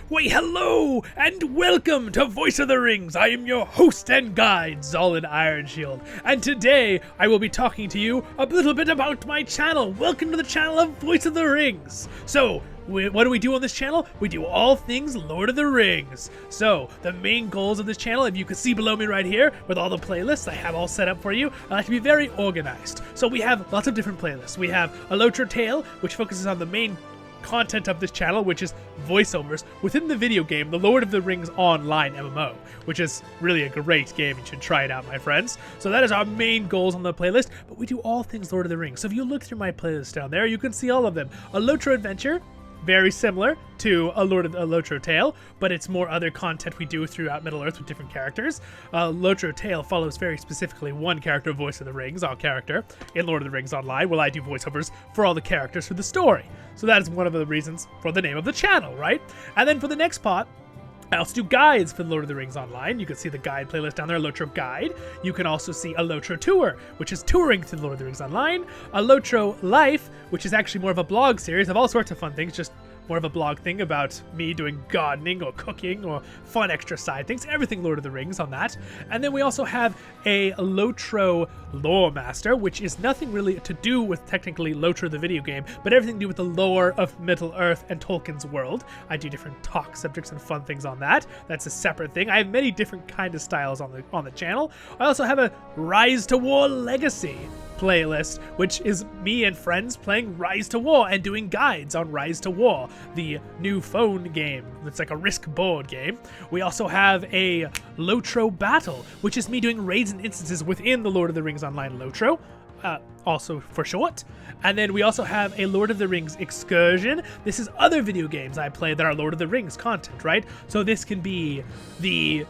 Why, hello, and welcome to Voice of the Rings. I am your host and guide, Zollin Ironshield, and today I will be talking to you a little bit about my channel. Welcome to the channel of Voice of the Rings. So, what do we do on this channel? We do all things Lord of the Rings. So, the main goals of this channel, if you can see below me right here, with all the playlists I have all set up for you, I like to be very organized. So we have lots of different playlists. We have a Lotro Tale, which focuses on the main content of this channel, which is voiceovers within the video game, the Lord of the Rings Online MMO, which is really a great game. You should try it out, my friends. So that is our main goals on the playlist, but we do all things Lord of the Rings. So if you look through my playlist down there, you can see all of them. A Lotro Adventure, very similar to a Lotro Tale, but it's more other content we do throughout Middle-earth with different characters. Lotro Tale follows very specifically one character of Voice of the Rings, our character, in Lord of the Rings Online, while I do voiceovers for all the characters for the story. So that is one of the reasons for the name of the channel, right? And then for the next part, I also do guides for Lord of the Rings Online. You can see the guide playlist down there, Lotro Guide. You can also see a Lotro Tour, which is touring through Lord of the Rings Online. A Lotro Life, which is actually more of a blog series of all sorts of fun things, just more of a blog thing about me doing gardening or cooking or fun extra side things, everything Lord of the Rings on that. And then we also have a Lotro Lore Master, which is nothing really to do with technically Lotro the video game, but everything to do with the lore of Middle-earth and Tolkien's world. I do different talk subjects and fun things on that. That's a separate thing. I have many different kind of styles on the channel. I also have a Rise to War Legacy playlist, which is me and friends playing Rise to War and doing guides on Rise to War, the new phone game. It's like a Risk board game. We also have a Lotro Battle, which is me doing raids and instances within the Lord of the Rings Online Lotro, also for short. And then we also have a Lord of the Rings Excursion. This is other video games I play that are Lord of the Rings content, right? So this can be the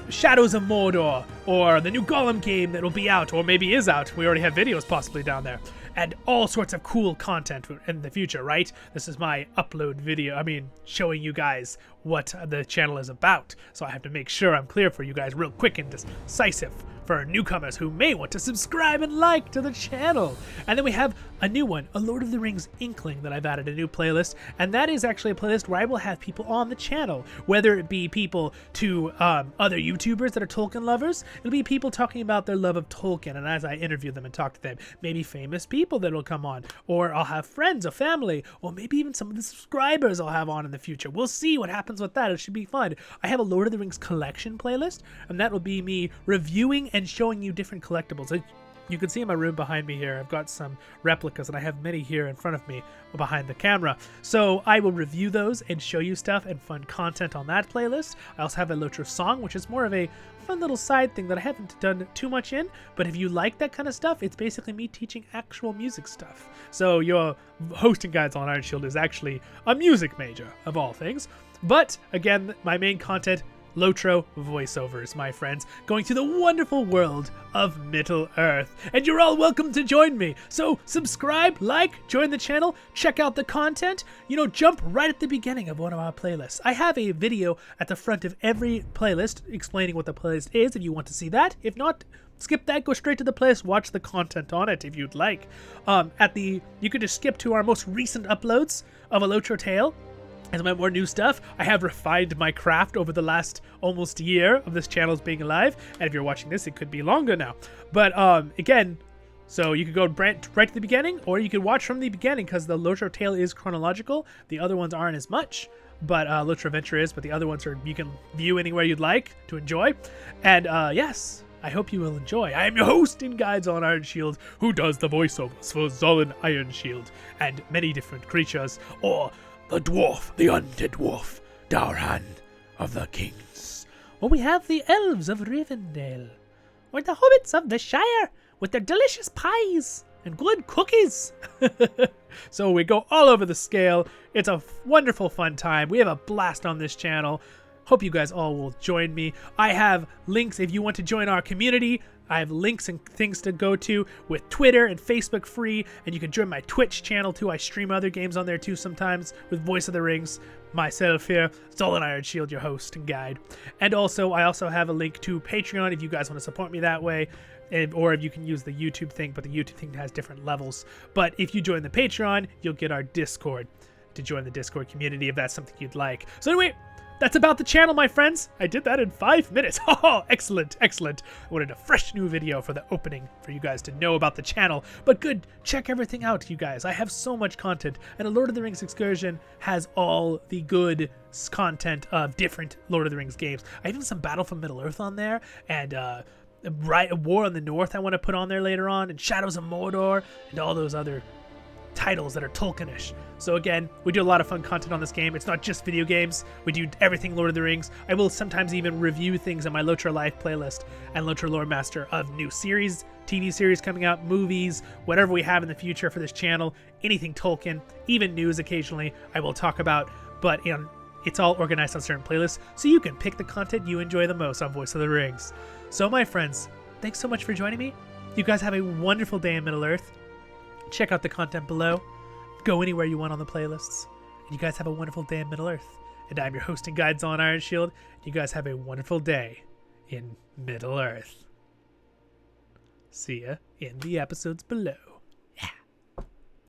Shadows of Mordor, or the new Gollum game that will be out, or maybe is out. We already have videos possibly down there. And all sorts of cool content in the future, right? This is my upload video, showing you guys what the channel is about. So I have to make sure I'm clear for you guys real quick and decisive for newcomers who may want to subscribe and like to the channel. And then we have a new one, a Lord of the Rings Inkling, that I've added a new playlist, and that is actually a playlist where I will have people on the channel, whether it be people to other YouTubers that are Tolkien lovers. It'll be people talking about their love of Tolkien, and as I interview them and talk to them, maybe famous people that will come on, or I'll have friends or family, or maybe even some of the subscribers I'll have on in the future. We'll see what happens with that. It should be fun. I have a Lord of the Rings collection playlist, and that will be me reviewing and showing you different collectibles. You can see in my room behind me here, I've got some replicas, and I have many here in front of me behind the camera. So I will review those and show you stuff and fun content on that playlist. I also have a Lotro Song, which is more of a fun little side thing that I haven't done too much in, but if you like that kind of stuff, it's basically me teaching actual music stuff. So your hosting guides on Ironshield is actually a music major, of all things. But again, my main content, Lotro voiceovers, my friends, going through the wonderful world of Middle-earth. And you're all welcome to join me. So subscribe, like, join the channel, check out the content. Jump right at the beginning of one of our playlists. I have a video at the front of every playlist explaining what the playlist is if you want to see that. If not, skip that, go straight to the playlist, watch the content on it if you'd like. You could just skip to our most recent uploads of a Lotro Tale. As my more new stuff, I have refined my craft over the last almost year of this channel's being alive, and if you're watching this, it could be longer now. But again, so you could go right to the beginning, or you could watch from the beginning, because the Lotro Tale is chronological. The other ones aren't as much, but Lotro Adventure is, but the other ones you can view anywhere you'd like to enjoy. And yes, I hope you will enjoy. I am your host and guide, Zollin Ironshield, who does the voiceovers for Zollin Ironshield and many different creatures, or the dwarf, the undead dwarf, Dauran of the Kings. Or we have the elves of Rivendell. Or the hobbits of the Shire, with their delicious pies and good cookies. So we go all over the scale. It's a wonderful fun time. We have a blast on this channel. Hope you guys all will join me. I have links if you want to join our community. I have links and things to go to with Twitter and Facebook free, and you can join my Twitch channel too. I stream other games on there too sometimes with Voice of the Rings. Myself here, Zollin Ironshield, your host and guide. And also, I also have a link to Patreon if you guys want to support me that way. Or if you can use the YouTube thing, but the YouTube thing has different levels. But if you join the Patreon, you'll get our Discord to join the Discord community if that's something you'd like. So anyway, that's about the channel, my friends. I did that in 5 minutes. Oh, excellent, excellent. I wanted a fresh new video for the opening for you guys to know about the channel. But good, check everything out, you guys. I have so much content, and a Lord of the Rings Excursion has all the good content of different Lord of the Rings games. I have even some Battle for Middle-earth on there, and War on the North I want to put on there later on, and Shadows of Mordor, and all those other titles that are Tolkienish. So again, we do a lot of fun content on this game. It's not just video games. We do everything Lord of the Rings. I will sometimes even review things on my Lotra Life playlist and Lotra Lore Master of new series, TV series coming out, movies, whatever we have in the future for this channel, anything Tolkien, even news occasionally I will talk about, but it's all organized on certain playlists, so you can pick the content you enjoy the most on Voice of the Rings. So my friends, thanks so much for joining me. You guys have a wonderful day in Middle-earth. Check out the content below. Go anywhere you want on the playlists. And you guys have a wonderful day in Middle-earth. And I'm your host and guide, Zollin Ironshield. You guys have a wonderful day in Middle-earth. See ya in the episodes below.